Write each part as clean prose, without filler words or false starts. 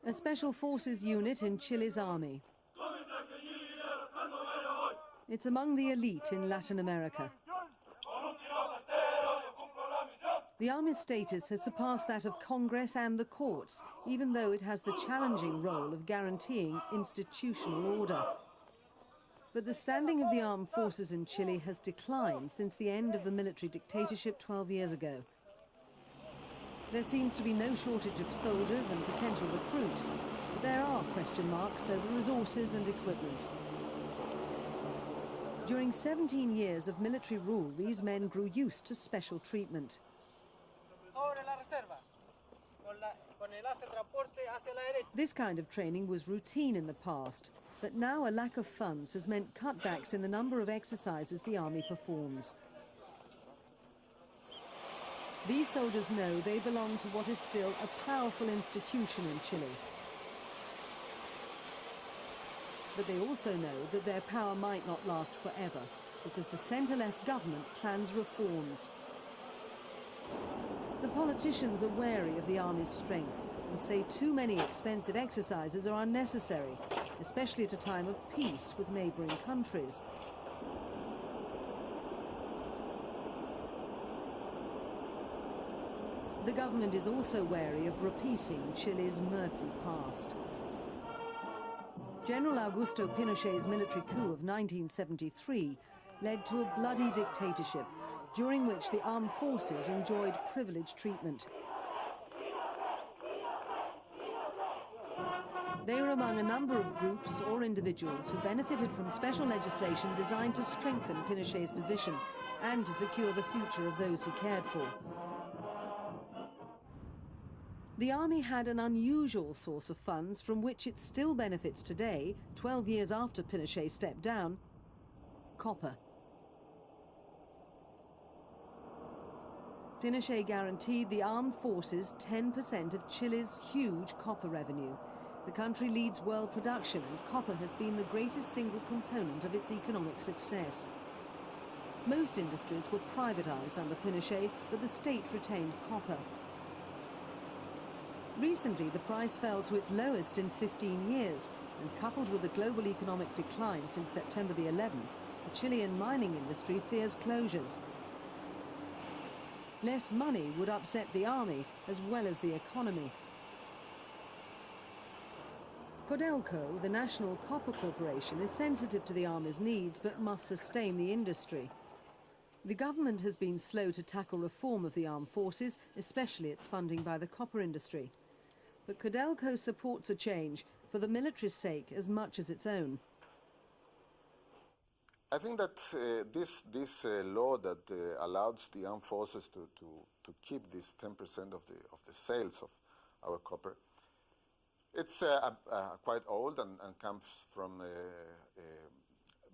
A special forces unit in Chile's army. It's among the elite in Latin America. The army's status has surpassed that of Congress and the courts, even though it has the challenging role of guaranteeing institutional order. But the standing of the armed forces in Chile has declined since the end of the military dictatorship 12 years ago. There seems to be no shortage of soldiers and potential recruits, but there are question marks over resources and equipment. During 17 years of military rule, these men grew used to special treatment. This kind of training was routine in the past, but now a lack of funds has meant cutbacks in the number of exercises the army performs. These soldiers know they belong to what is still a powerful institution in Chile. But they also know that their power might not last forever, because the centre-left government plans reforms. The politicians are wary of the army's strength and say too many expensive exercises are unnecessary, especially at a time of peace with neighbouring countries. The government is also wary of repeating Chile's murky past. General Augusto Pinochet's military coup of 1973 led to a bloody dictatorship, during which the armed forces enjoyed privileged treatment. They were among a number of groups or individuals who benefited from special legislation designed to strengthen Pinochet's position and to secure the future of those he cared for. The army had an unusual source of funds from which it still benefits today, 12 years after Pinochet stepped down: copper. Pinochet guaranteed the armed forces 10% of Chile's huge copper revenue. The country leads world production, and copper has been the greatest single component of its economic success. Most industries were privatized under Pinochet, but the state retained copper. Recently, the price fell to its lowest in 15 years, and coupled with the global economic decline since September the 11th, the Chilean mining industry fears closures. Less money would upset the army as well as the economy. Codelco, the national copper corporation, is sensitive to the army's needs but must sustain the industry. The government has been slow to tackle reform of the armed forces, especially its funding by the copper industry. But Codelco supports a change for the military's sake as much as its own. I think that this law that allows the armed forces to keep this 10% of the sales of our copper, it's quite old and comes from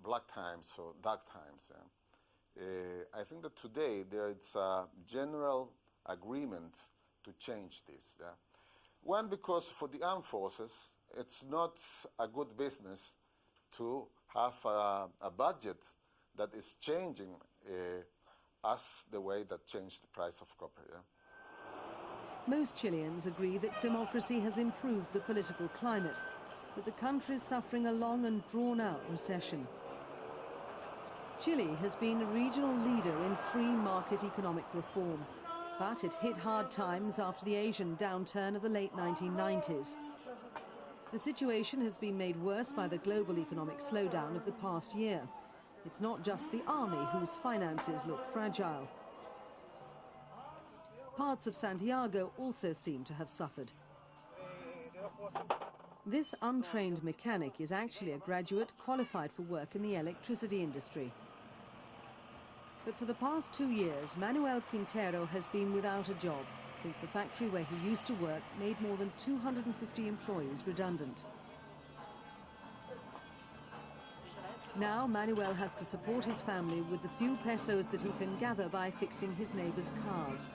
black times or dark times. I think that today there is a general agreement to change this. One, because for the armed forces, it's not a good business to have a budget that is changing as the way that changed the price of copper. Most Chileans agree that democracy has improved the political climate, but the country is suffering a long and drawn-out recession. Chile has been a regional leader in free market economic reform, but it hit hard times after the Asian downturn of the late 1990s. The situation has been made worse by the global economic slowdown of the past year. It's not just the army whose finances look fragile. Parts of Santiago also seem to have suffered. This untrained mechanic is actually a graduate qualified for work in the electricity industry. But for the past 2 years, Manuel Quintero has been without a job, since the factory where he used to work made more than 250 employees redundant. Now Manuel has to support his family with the few pesos that he can gather by fixing his neighbours' cars.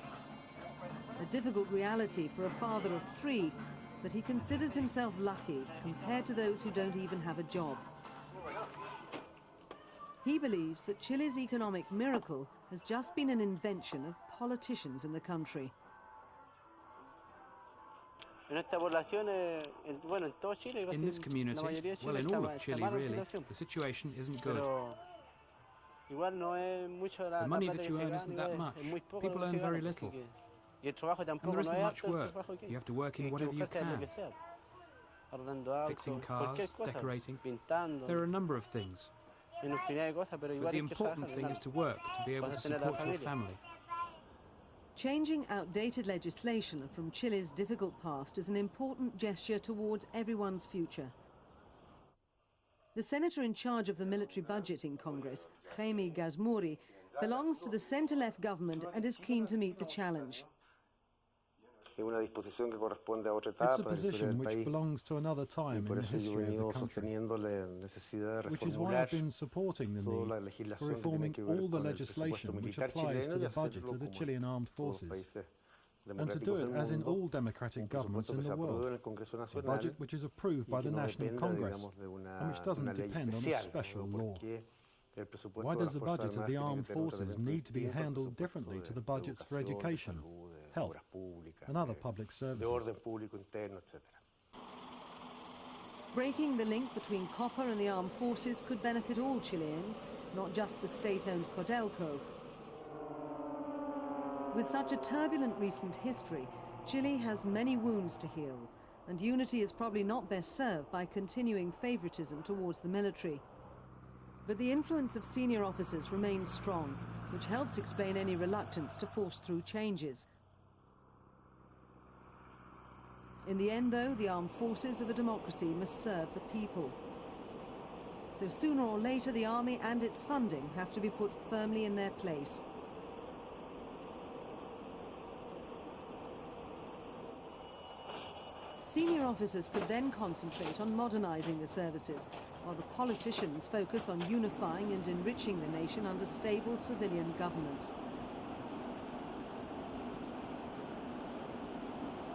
A difficult reality for a father of 3, but he considers himself lucky compared to those who don't even have a job. He believes that Chile's economic miracle has just been an invention of politicians in the country. In this community, well, in all of Chile, really, the situation isn't good. The money that you earn isn't that much. People earn very little. And there isn't much work. You have to work in whatever you can. Fixing cars, decorating. There are a number of things. But the important thing is to work, to be able to support your family. Changing outdated legislation from Chile's difficult past is an important gesture towards everyone's future. The senator in charge of the military budget in Congress, Jaime Gazmuri, belongs to the centre-left government and is keen to meet the challenge. It's a position which belongs to another time in the history of the country, which is why I've been supporting the need for reforming all the legislation which applies to the budget of the Chilean armed forces, and to do it as in all democratic governments in the world, a budget which is approved by the National Congress and which doesn't depend on a special law. Why does the budget of the armed forces need to be handled differently to the budgets for education, health, and other public services? Breaking the link between copper and the armed forces could benefit all Chileans, not just the state-owned Codelco. With such a turbulent recent history, Chile has many wounds to heal, and unity is probably not best served by continuing favoritism towards the military. But the influence of senior officers remains strong, which helps explain any reluctance to force through changes. In the end, though, the armed forces of a democracy must serve the people. So sooner or later, the army and its funding have to be put firmly in their place. Senior officers could then concentrate on modernizing the services, while the politicians focus on unifying and enriching the nation under stable civilian governments.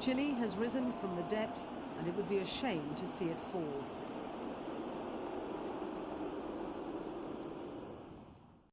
Chile has risen from the depths, and it would be a shame to see it fall.